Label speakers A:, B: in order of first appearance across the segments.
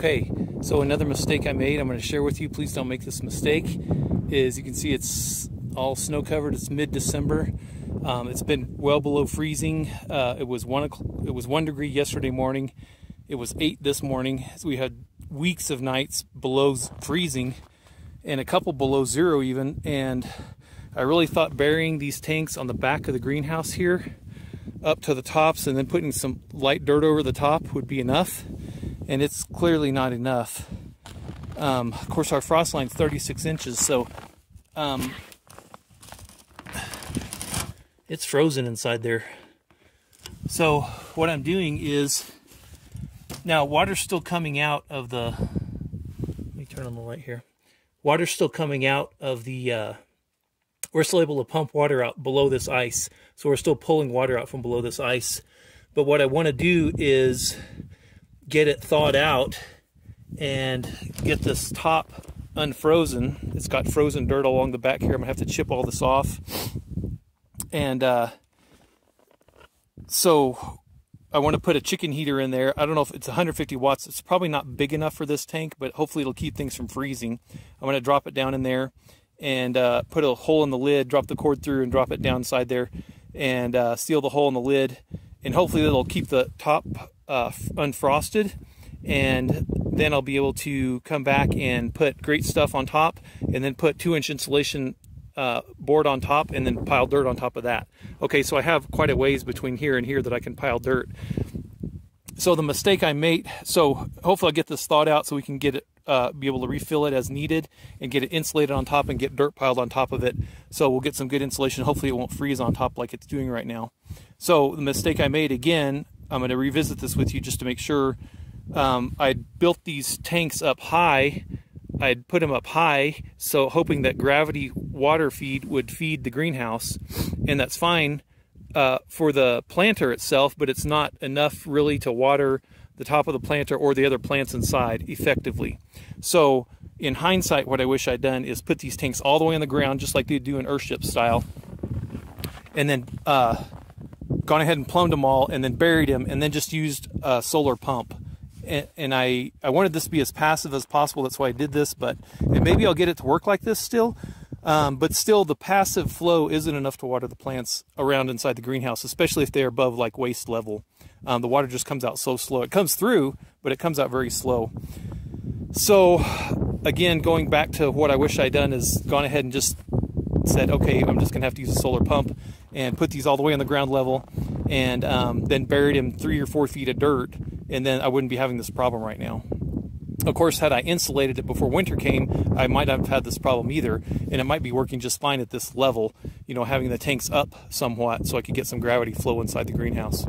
A: Okay, so another mistake I made, I'm going to share with you, please don't make this mistake, is you can see it's all snow covered. It's mid-December. It's been well below freezing. It was 1 degree yesterday morning. It was 8 this morning. So we had weeks of nights below freezing and a couple below zero even. And I really thought burying these tanks on the back of the greenhouse here up to the tops and then putting some light dirt over the top would be enough. And it's clearly not enough. Of course, our frost line's 36 inches, so it's frozen inside there. So what I'm doing is, now water's still coming out of the, let me turn on the light here. Water's still coming out of the, we're still able to pump water out below this ice. So we're still pulling water out from below this ice. But what I want to do is get it thawed out and get this top unfrozen. It's got frozen dirt along the back here. I'm gonna have to chip all this off. And so I want to put a chicken heater in there. I don't know if it's 150 watts. It's probably not big enough for this tank, but hopefully it'll keep things from freezing. I'm going to drop it down in there and put a hole in the lid, drop the cord through and drop it down inside there and seal the hole in the lid. And hopefully it'll keep the top unfrosted. And then I'll be able to come back and put great stuff on top and then put 2-inch insulation board on top and then pile dirt on top of that. Okay, so I have quite a ways between here and here that I can pile dirt. So the mistake I made, so hopefully I'll get this thawed out so we can get it, be able to refill it as needed and get it insulated on top and get dirt piled on top of it. So we'll get some good insulation. Hopefully it won't freeze on top like it's doing right now. So the mistake I made, again, I'm going to revisit this with you just to make sure. I built these tanks up high. I'd put them up high, so hoping that gravity water feed would feed the greenhouse, and that's fine for the planter itself, but it's not enough really to water the top of the planter or the other plants inside effectively. So in hindsight, what I wish I'd done is put these tanks all the way on the ground, just like they do in Earthship style, and then gone ahead and plumbed them all, and then buried them, and then just used a solar pump. And I wanted this to be as passive as possible. That's why I did this, but and maybe I'll get it to work like this still. But still, the passive flow isn't enough to water the plants around inside the greenhouse, especially if they're above like waist level. The water just comes out so slow. It comes through, but it comes out very slow. So again, going back to what I wish I'd done is gone ahead and just said, okay, I'm just gonna have to use a solar pump and put these all the way on the ground level and then buried them 3 or 4 feet of dirt, and then I wouldn't be having this problem right now. Of course, had I insulated it before winter came, I might not have had this problem either, and it might be working just fine at this level, you know, having the tanks up somewhat so I could get some gravity flow inside the greenhouse.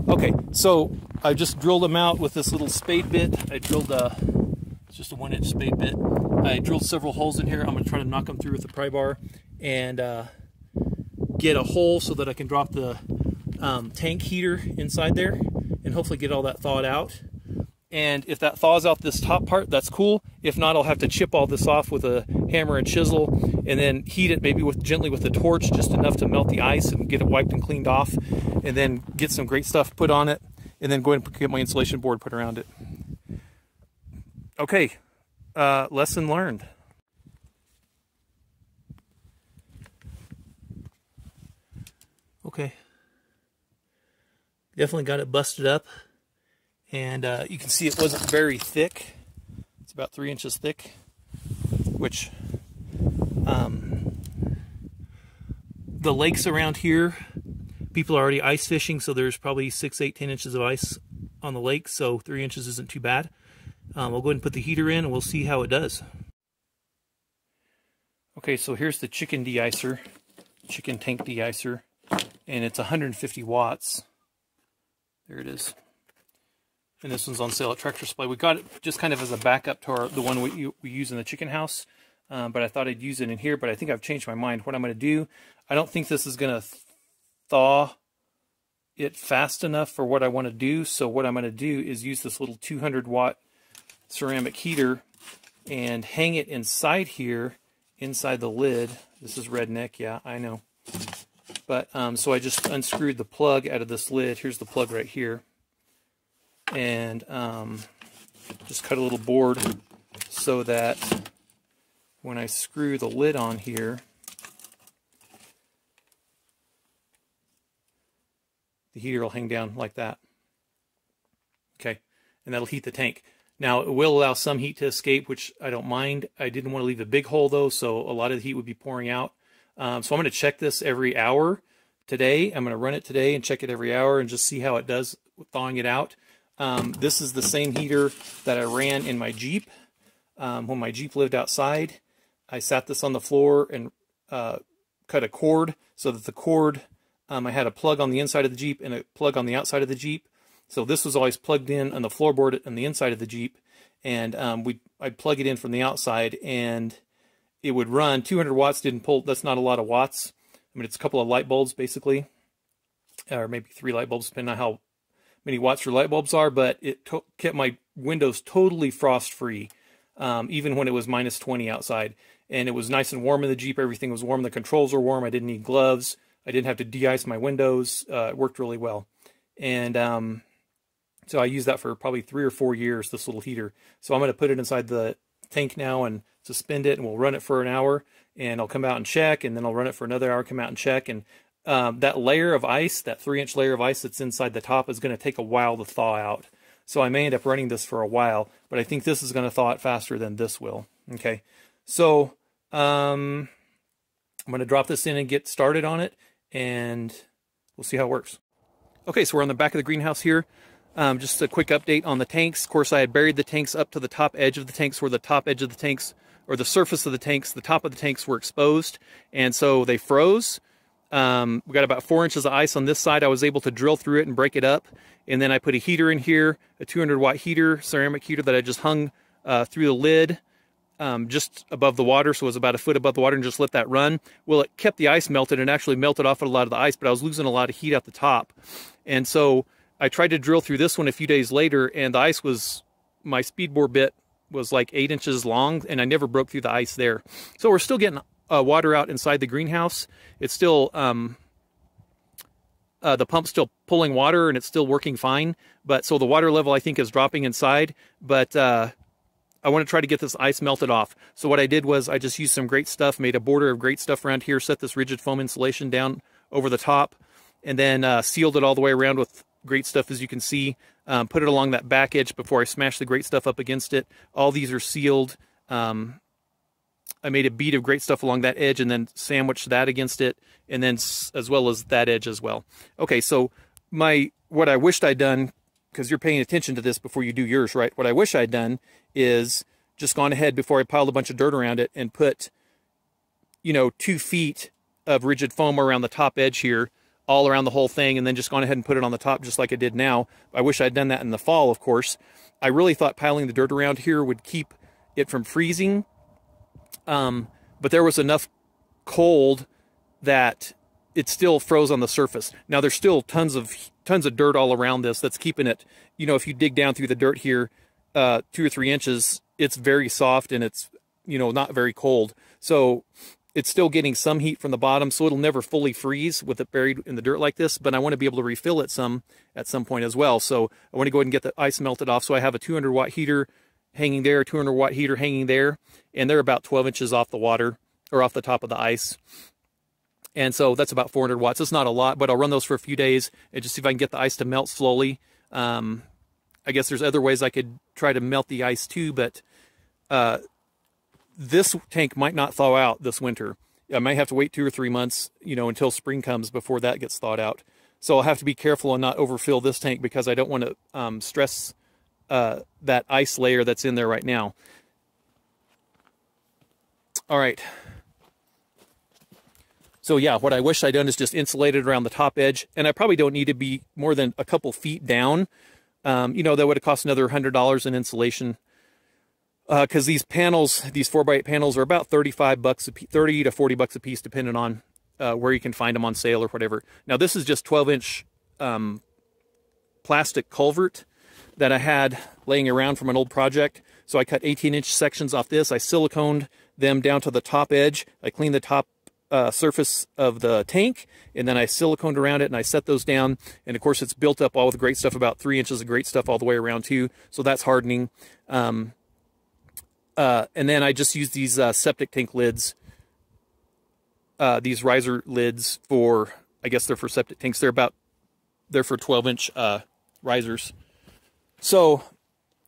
A: Okay, so I just drilled them out with this little spade bit. I drilled it's just a 1-inch spade bit. I drilled several holes in here. I'm going to try to knock them through with a pry bar and get a hole so that I can drop the tank heater inside there and hopefully get all that thawed out. And if that thaws out this top part, that's cool. If not, I'll have to chip all this off with a hammer and chisel and then heat it maybe gently with a torch, just enough to melt the ice and get it wiped and cleaned off, and then get some great stuff put on it, and then go ahead and get my insulation board put around it. Okay, lesson learned. Okay, definitely got it busted up, and you can see it wasn't very thick. It's about 3 inches thick, which the lakes around here, people are already ice fishing, so there's probably 6, 8, 10 inches of ice on the lake, so 3 inches isn't too bad. I'll go ahead and put the heater in and we'll see how it does. Okay, so here's the chicken de-icer, chicken tank de-icer, and it's 150 watts. There it is. And this one's on sale at Tractor Supply. We got it just kind of as a backup to the one we use in the chicken house, but I thought I'd use it in here, but I think I've changed my mind. What I'm going to do, I don't think this is going to thaw it fast enough for what I want to do, so what I'm going to do is use this little 200 watt ceramic heater and hang it inside here, inside the lid. This is redneck, yeah, I know. But so I just unscrewed the plug out of this lid. Here's the plug right here. And just cut a little board so that when I screw the lid on here, the heater will hang down like that. Okay, and that'll heat the tank. Now, it will allow some heat to escape, which I don't mind. I didn't want to leave a big hole, though, so a lot of the heat would be pouring out. So I'm going to check this every hour today. I'm going to run it today and check it every hour and just see how it does thawing it out. This is the same heater that I ran in my Jeep. When my Jeep lived outside, I sat this on the floor and cut a cord so that the cord, I had a plug on the inside of the Jeep and a plug on the outside of the Jeep. So this was always plugged in on the floorboard on the inside of the Jeep, and I'd plug it in from the outside, and it would run 200 watts. Didn't pull. That's not a lot of watts. I mean, it's a couple of light bulbs basically, or maybe 3 light bulbs, depending on how many watts your light bulbs are. But it kept my windows totally frost free, even when it was -20 outside, and it was nice and warm in the Jeep. Everything was warm. The controls were warm. I didn't need gloves. I didn't have to de-ice my windows. It worked really well, and so I used that for probably 3 or 4 years, this little heater. So I'm going to put it inside the tank now and suspend it, and we'll run it for an hour, and I'll come out and check, and then I'll run it for another hour, come out and check. And that layer of ice, that 3-inch layer of ice that's inside the top, is going to take a while to thaw out. So I may end up running this for a while, but I think this is going to thaw it faster than this will. Okay, so I'm going to drop this in and get started on it, and we'll see how it works. Okay, so we're on the back of the greenhouse here. Just a quick update on the tanks. Of course, I had buried the tanks up to the top edge of the tanks, where the top edge of the tanks, or the surface of the tanks, the top of the tanks were exposed, and so they froze. We got about 4 inches of ice on this side. I was able to drill through it and break it up, and then I put a heater in here, a 200-watt heater, ceramic heater that I just hung through the lid, just above the water, so it was about 1 foot above the water, and just let that run. Well, it kept the ice melted and actually melted off a lot of the ice, but I was losing a lot of heat at the top, and so I tried to drill through this one a few days later, and the ice was, my speed bore bit was like 8 inches long, and I never broke through the ice there. So we're still getting water out inside the greenhouse. It's still, the pump's still pulling water, and it's still working fine. But so the water level, I think, is dropping inside, but I want to try to get this ice melted off. So what I did was I just used some great stuff, made a border of great stuff around here, set this rigid foam insulation down over the top, and then sealed it all the way around with great stuff, as you can see. Put it along that back edge before I smashed the great stuff up against it. All these are sealed. I made a bead of great stuff along that edge and then sandwiched that against it, and then as well as that edge as well. Okay, so what I wished I'd done, because you're paying attention to this before you do yours, right? What I wish I'd done is just gone ahead before I piled a bunch of dirt around it and put, 2 feet of rigid foam around the top edge here, all around the whole thing, and then just gone ahead and put it on the top just like I did now. I wish I'd done that in the fall, of course. I really thought piling the dirt around here would keep it from freezing, but there was enough cold that it still froze on the surface. Now there's still tons of dirt all around this that's keeping it, if you dig down through the dirt here 2 or 3 inches, it's very soft and it's, not very cold. So it's still getting some heat from the bottom, so it'll never fully freeze with it buried in the dirt like this, but I want to be able to refill it at some point as well. So I want to go ahead and get the ice melted off. So I have a 200-watt heater hanging there, a 200-watt heater hanging there, and they're about 12 inches off the water, or off the top of the ice. And so that's about 400 watts. It's not a lot, but I'll run those for a few days and just see if I can get the ice to melt slowly. I guess there's other ways I could try to melt the ice too, but this tank might not thaw out this winter. I might have to wait 2 or 3 months, until spring comes before that gets thawed out. So I'll have to be careful and not overfill this tank, because I don't want to stress that ice layer that's in there right now. All right. So yeah, what I wish I'd done is just insulated around the top edge, and I probably don't need to be more than a couple feet down. That would have cost another $100 in insulation. Because these panels, these 4x8 panels, are about $35 a piece, $30 to $40 a piece, depending on where you can find them on sale or whatever. Now this is just 12-inch plastic culvert that I had laying around from an old project. So I cut 18-inch sections off this. I siliconed them down to the top edge. I cleaned the top surface of the tank, and then I siliconed around it and I set those down. And of course it's built up all with great stuff, about 3 inches of great stuff all the way around too. So that's hardening. And then I just used these septic tank lids, these riser lids for, I guess they're for septic tanks. They're for 12-inch risers. So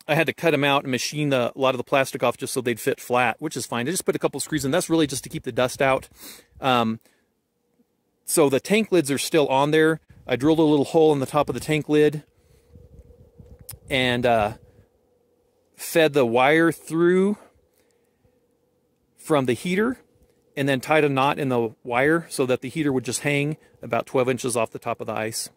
A: I had to cut them out and machine a lot of the plastic off just so they'd fit flat, which is fine. I just put a couple screws in. That's really just to keep the dust out. So the tank lids are still on there. I drilled a little hole in the top of the tank lid and fed the wire through from the heater, and then tied a knot in the wire so that the heater would just hang about 12 inches off the top of the ice.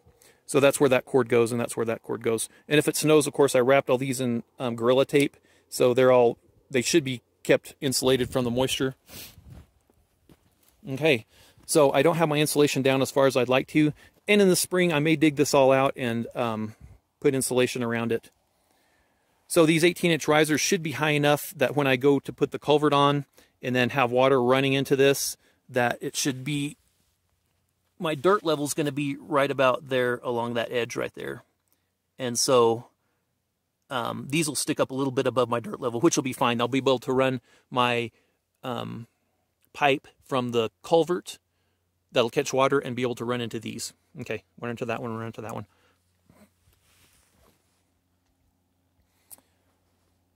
A: So that's where that cord goes, and that's where that cord goes. And if it snows, of course, I wrapped all these in Gorilla Tape, so they should be kept insulated from the moisture. Okay, so I don't have my insulation down as far as I'd like to, and in the spring I may dig this all out and put insulation around it. So these 18-inch risers should be high enough that when I go to put the culvert on and then have water running into this, that it should be, my dirt level is going to be right about there along that edge right there. And so these will stick up a little bit above my dirt level, which will be fine. I'll be able to run my pipe from the culvert that'll catch water and be able to run into these. Okay, run into that one, run into that one.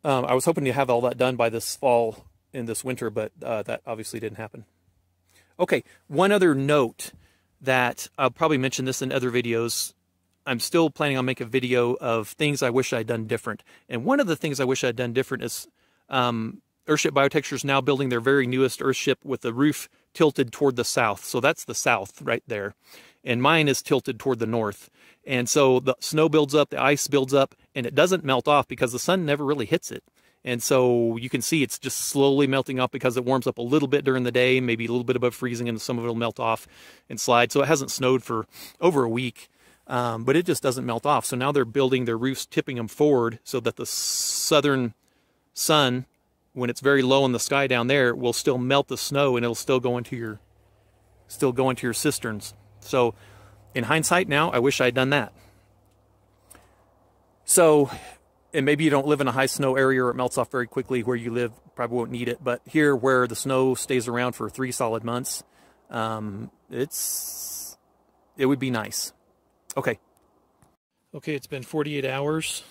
A: I was hoping to have all that done by this fall and this winter, but that obviously didn't happen. Okay, one other note that I'll probably mention this in other videos. I'm still planning on making a video of things I wish I'd done different. And one of the things I wish I'd done different is Earthship Biotexture is now building their very newest Earthship with the roof tilted toward the south. So that's the south right there. And mine is tilted toward the north. And so the snow builds up, the ice builds up, and it doesn't melt off because the sun never really hits it. And so you can see it's just slowly melting off because it warms up a little bit during the day, maybe a little bit above freezing, and some of it will melt off and slide. So it hasn't snowed for over a week, but it just doesn't melt off. So now they're building their roofs, tipping them forward so that the southern sun, when it's very low in the sky down there, will still melt the snow and it'll still go into your cisterns. So in hindsight now, I wish I'd done that. So, and maybe you don't live in a high snow area or it melts off very quickly where you live, probably won't need it. But here where the snow stays around for 3 solid months, it would be nice. Okay. Okay, it's been 48 hours.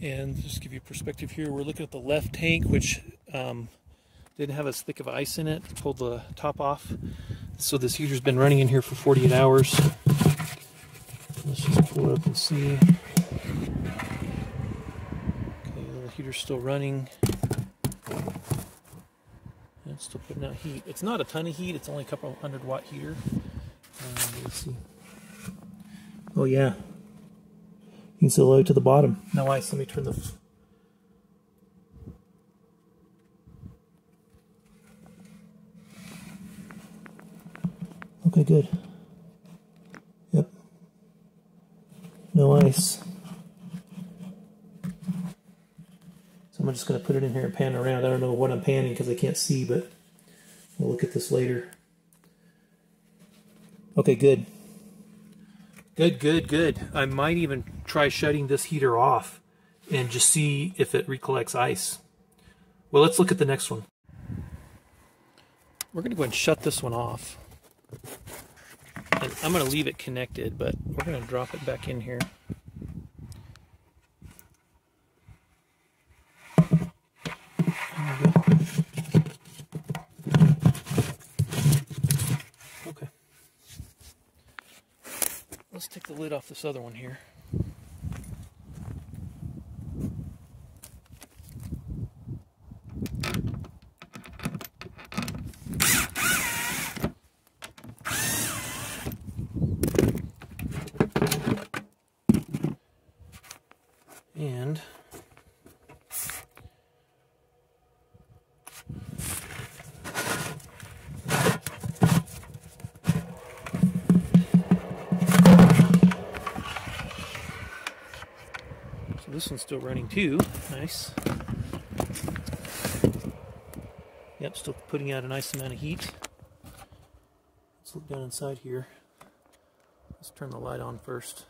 A: And just to give you perspective here, we're looking at the left tank, which didn't have as thick of ice in it. Pulled the top off. So this heater's been running in here for 48 hours. Let's just pull it up and see. Okay, the heater's still running. And it's still putting out heat. It's not a ton of heat. It's only a couple 100-watt heater. Let's see. Oh yeah. You can see the low to the bottom. No ice. Let me turn the... Okay, good. Yep. No ice. So I'm just going to put it in here and pan around. I don't know what I'm panning because I can't see, but we'll look at this later. Okay, good. Good, good, good. I might even try shutting this heater off and just see if it recollects ice. Well, let's look at the next one. We're going to go ahead and shut this one off. And I'm going to leave it connected, but we're going to drop it back in here. Okay. Let's take the lid off this other one here. And so this one's still running too. Nice. Yep, still putting out a nice amount of heat. look down inside here. Let's turn the light on first.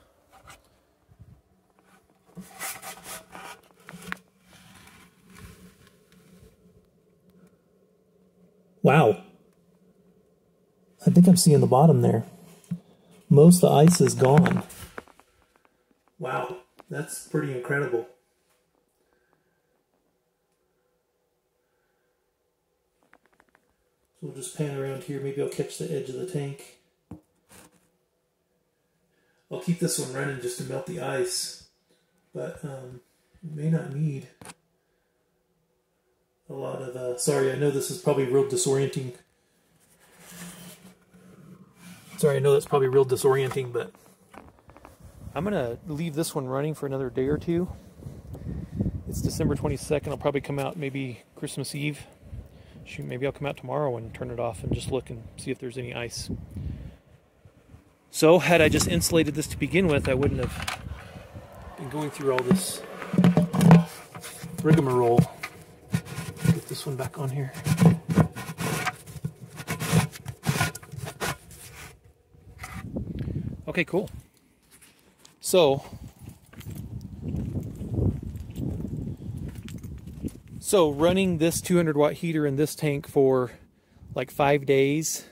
A: Wow. I think I'm seeing the bottom there. Most of the ice is gone. Wow, that's pretty incredible. So we'll just pan around here. Maybe I'll catch the edge of the tank. I'll keep this one running just to melt the ice, but may not need a lot of, sorry, I know this is probably real disorienting. Sorry, I know that's probably real disorienting, but I'm going to leave this one running for another day or two. It's December 22nd. I'll probably come out maybe Christmas Eve. Shoot, maybe I'll come out tomorrow and turn it off and just look and see if there's any ice. So, had I just insulated this to begin with, I wouldn't have been going through all this rigmarole. Get this one back on here. Okay, cool. So running this 200 watt heater in this tank for like 5 days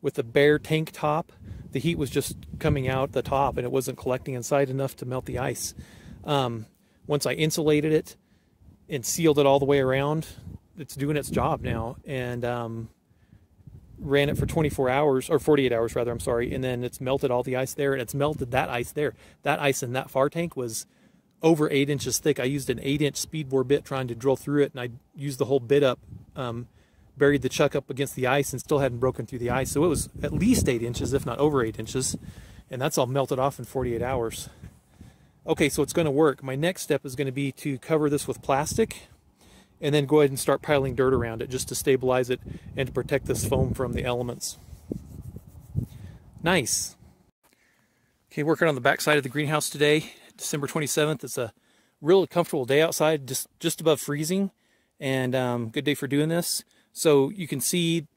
A: with a bare tank top, the heat was just coming out the top and it wasn't collecting inside enough to melt the ice. Once I insulated it and sealed it all the way around, it's doing its job now, and ran it for 24 hours, or 48 hours rather, I'm sorry, and then it's melted all the ice there, and it's melted that ice there. That ice in that far tank was over 8 inches thick. I used an 8-inch speed bore bit trying to drill through it, and I used the whole bit up, buried the chuck up against the ice and still hadn't broken through the ice. So it was at least 8 inches, if not over 8 inches, and that's all melted off in 48 hours. Okay, so it's going to work. My next step is going to be to cover this with plastic and then go ahead and start piling dirt around it just to stabilize it and to protect this foam from the elements. Nice. Okay, working on the back side of the greenhouse today, December 27th. It's a real comfortable day outside, just above freezing, and good day for doing this. So you can see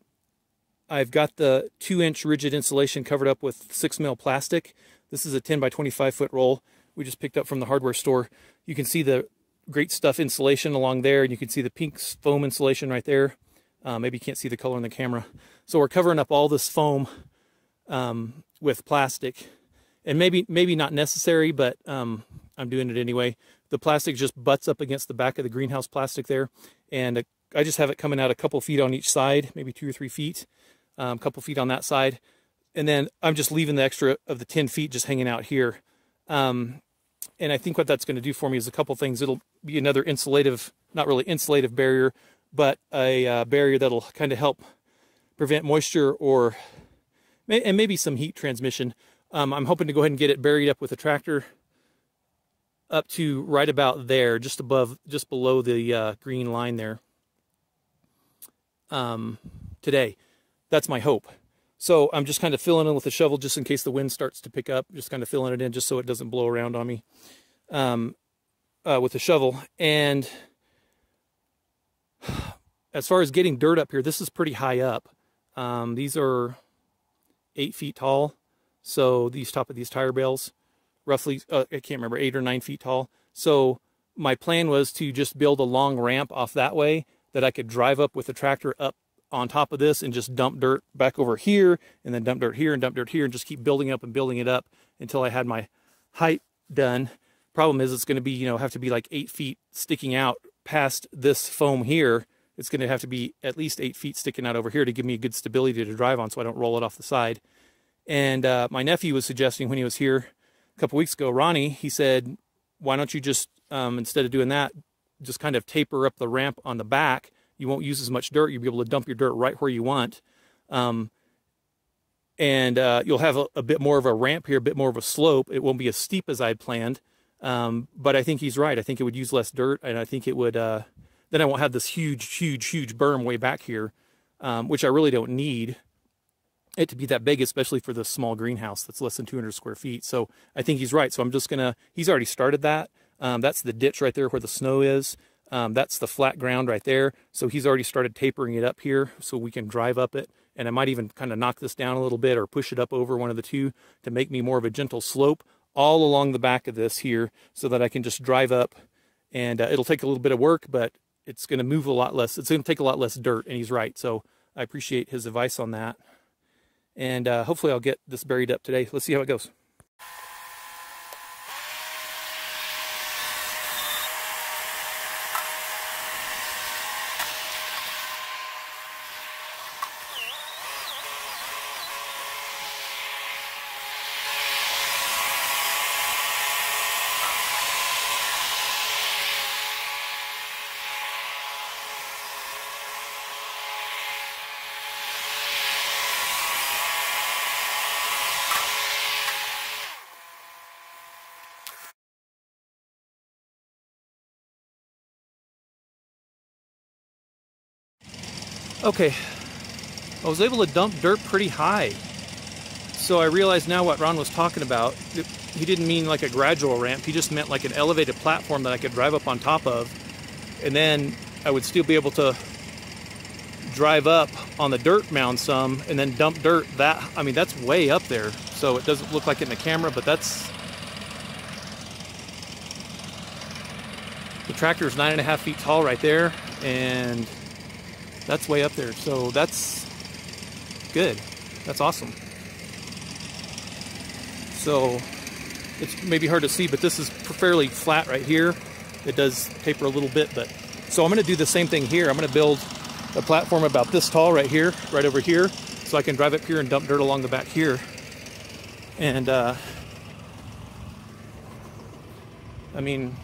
A: I've got the 2-inch rigid insulation covered up with 6 mil plastic. This is a 10 by 25 foot roll we just picked up from the hardware store. You can see the Great Stuff insulation along there, and you can see the pink foam insulation right there. Maybe you can't see the color in the camera. So we're covering up all this foam with plastic, and maybe not necessary, but I'm doing it anyway. The plastic just butts up against the back of the greenhouse plastic there, and I just have it coming out a couple feet on each side, maybe 2 or 3 feet, a couple feet on that side, and then I'm just leaving the extra of the 10 feet just hanging out here. And I think what that's going to do for me is a couple things. It'll be another insulative, not really insulative barrier, but a barrier that'll kind of help prevent moisture and maybe some heat transmission. I'm hoping to go ahead and get it buried up with a tractor up to right about there, just below the green line there today. That's my hope. So I'm just kind of filling in with a shovel just in case the wind starts to pick up, just kind of filling it in just so it doesn't blow around on me with a shovel. And as far as getting dirt up here, this is pretty high up. These are 8 feet tall. So these top of these tire bales, roughly, I can't remember, 8 or 9 feet tall. So my plan was to just build a long ramp off that way that I could drive up with the tractor up on top of this and just dump dirt back over here, and then dump dirt here and dump dirt here, and just keep building up and building it up until I had my height done. Problem is, it's going to be, have to be like 8 feet sticking out past this foam here. It's going to have to be at least 8 feet sticking out over here to give me a good stability to drive on so I don't roll it off the side. And my nephew was suggesting when he was here a couple weeks ago, Ronnie, he said, why don't you just, instead of doing that, just kind of taper up the ramp on the back. You won't use as much dirt. You'll be able to dump your dirt right where you want. And you'll have a bit more of a ramp here, a bit more of a slope. It won't be as steep as I'd planned. But I think he's right. I think it would use less dirt, and I think it would, then I won't have this huge berm way back here, which I really don't need it to be that big, especially for the small greenhouse that's less than 200 square feet. So I think he's right. So I'm just gonna, he's already started that. That's the ditch right there where the snow is. That's the flat ground right there. So he's already started tapering it up here so we can drive up it. and I might even kind of knock this down a little bit or push it up over, one of the two, to make me more of a gentle slope all along the back of this here, so that I can just drive up, and it'll take a little bit of work, but it's going to move a lot less. It's going to take a lot less dirt, and he's right. So I appreciate his advice on that. And hopefully I'll get this buried up today. Let's see how it goes. Okay, I was able to dump dirt pretty high. So I realize now what Ron was talking about. He didn't mean like a gradual ramp, he just meant like an elevated platform that I could drive up on top of. And then I would still be able to drive up on the dirt mound some and then dump dirt. That, I mean, that's way up there. So it doesn't look like it in the camera, but that's... The tractor is 9.5 feet tall right there, and that's way up there. So that's good. That's awesome. So it's maybe hard to see, but this is fairly flat right here. It does taper a little bit, but so I'm going to do the same thing here. I'm going to build a platform about this tall right here, right over here, so I can drive up here and dump dirt along the back here. And I mean,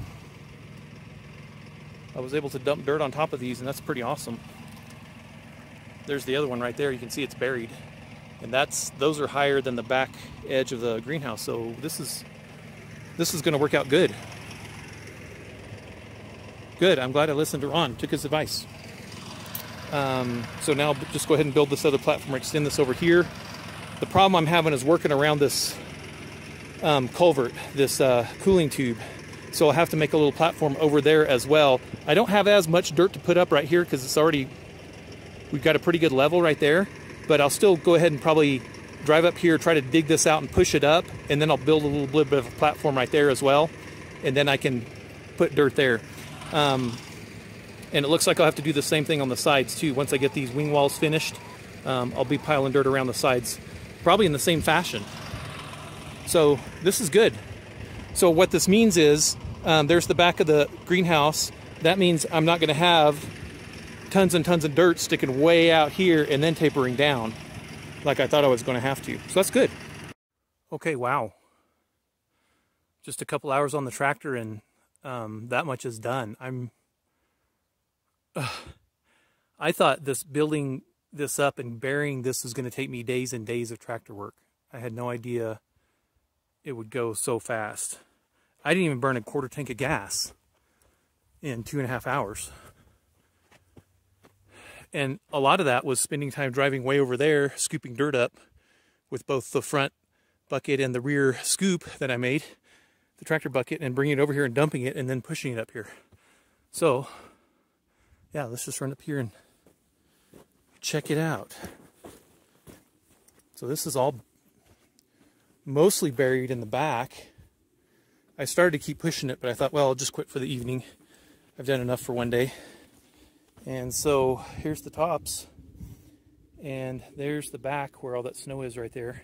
A: I was able to dump dirt on top of these, and that's pretty awesome. There's the other one right there. You can see it's buried, and those are higher than the back edge of the greenhouse. So this is going to work out good. Good. I'm glad I listened to Ron. Took his advice. So now just go ahead and build this other platform. Extend this over here. The problem I'm having is working around this culvert, this cooling tube. So I'll have to make a little platform over there as well. I don't have as much dirt to put up right here because it's already, we've got a pretty good level right there. But I'll still go ahead and probably drive up here, try to dig this out and push it up, and then I'll build a little bit of a platform right there as well. And then I can put dirt there. And it looks like I'll have to do the same thing on the sides too. Once I get these wing walls finished, I'll be piling dirt around the sides, probably in the same fashion. So this is good. So what this means is, there's the back of the greenhouse. That means I'm not going to have tons and tons of dirt sticking way out here and then tapering down like I thought I was going to have to. So that's good. Okay, wow. Just a couple hours on the tractor and that much is done. I thought building this up and burying this was going to take me days and days of tractor work. I had no idea it would go so fast. I didn't even burn a quarter tank of gas in 2.5 hours. And a lot of that was spending time driving way over there, scooping dirt up with both the front bucket and the rear scoop that I made, the tractor bucket, and bringing it over here and dumping it and then pushing it up here. So, yeah, let's just run up here and check it out. So this is all mostly buried in the back. I started to keep pushing it, but I thought, well, I'll just quit for the evening. I've done enough for one day. And so here's the tops. And there's the back where all that snow is right there.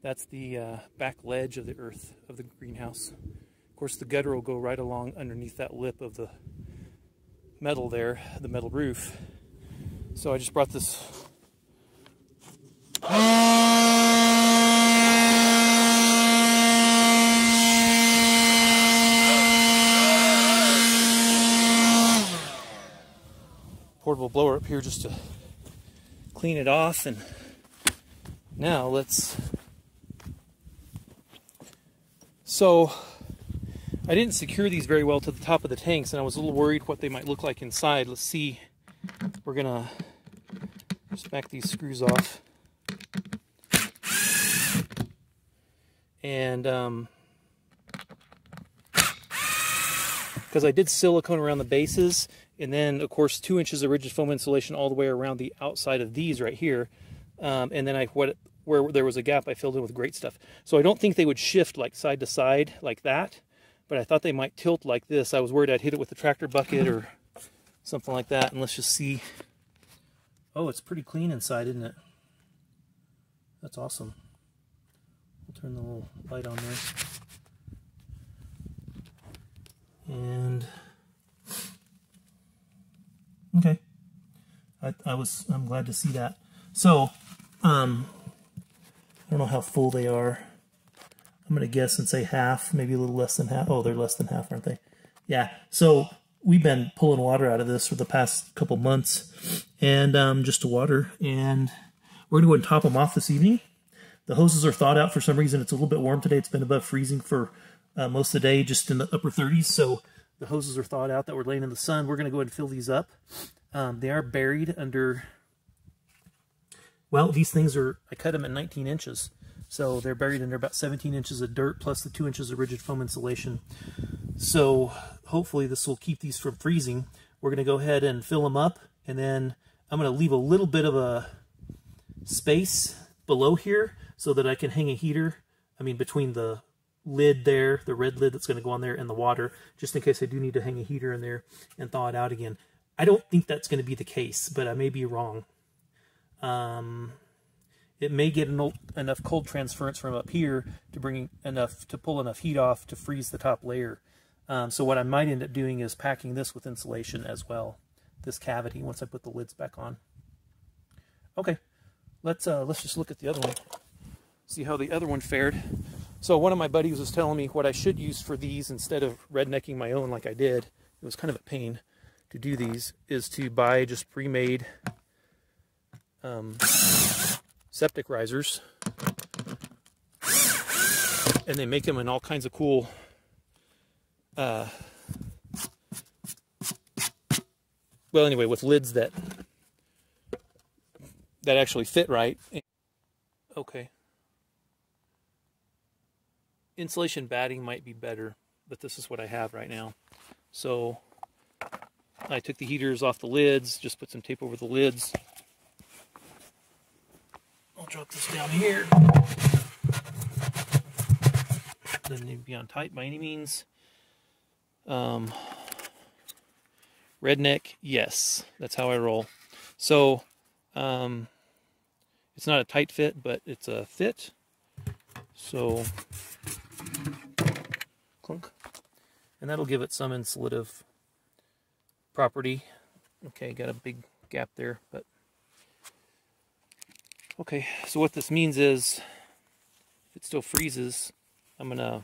A: That's the back ledge of the earth of the greenhouse. Of course, the gutter will go right along underneath that lip of the metal there, the metal roof. So I just brought this portable blower up here just to clean it off. And now so I didn't secure these very well to the top of the tanks, and I was a little worried what they might look like inside. Let's see. We're gonna just back these screws off. And because I did silicone around the bases, and then of course 2 inches of rigid foam insulation all the way around the outside of these right here. and then where there was a gap, I filled in with great stuff. So I don't think they would shift like side to side like that, but I thought they might tilt like this. I was worried I'd hit it with the tractor bucket or something like that. And let's just see. Oh, it's pretty clean inside, isn't it? That's awesome. We'll turn the little light on there. And okay, I'm glad to see that. So I don't know how full they are. I'm gonna guess and say half, maybe a little less than half. Oh, they're less than half, aren't they? Yeah. So we've been pulling water out of this for the past couple months, and just to water, and we're gonna go ahead and top them off this evening. The hoses are thawed out for some reason. It's a little bit warm today. It's been above freezing for most of the day, just in the upper 30s. So the hoses are thawed out that were laying in the sun. We're gonna go ahead and fill these up. They are buried under, well, these things are, I cut them at 19 inches. So they're buried under about 17 inches of dirt plus the 2 inches of rigid foam insulation. So hopefully this will keep these from freezing. We're going to go ahead and fill them up, and then I'm going to leave a little bit of a space below here so that I can hang a heater, between the lid there, the red lid that's going to go on there, and the water, just in case I do need to hang a heater in there and thaw it out again. I don't think that's going to be the case, but I may be wrong. It may get enough cold transference from up here to pull enough heat off to freeze the top layer. So what I might end up doing is packing this with insulation as well, this cavity, once I put the lids back on. Okay, let's just look at the other one, see how the other one fared. So one of my buddies was telling me what I should use for these instead of rednecking my own like I did. It was kind of a pain to do these, is to buy just pre-made septic risers, and they make them in all kinds of cool well, anyway, with lids that actually fit right. Okay, insulation batting might be better, but this is what I have right now. So I took the heaters off the lids, just put some tape over the lids. I'll drop this down here. Doesn't need to be on tight by any means. Redneck, yes, that's how I roll. So it's not a tight fit, but it's a fit. So clunk, and that'll give it some insulative property. Okay, got a big gap there, but okay, so what this means is, if it still freezes, I'm going to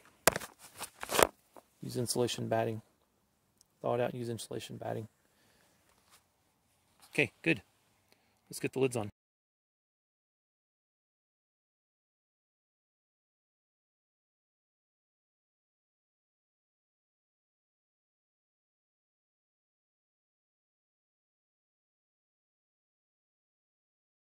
A: use insulation batting. Thaw it out and use insulation batting. Okay, good. Let's get the lids on.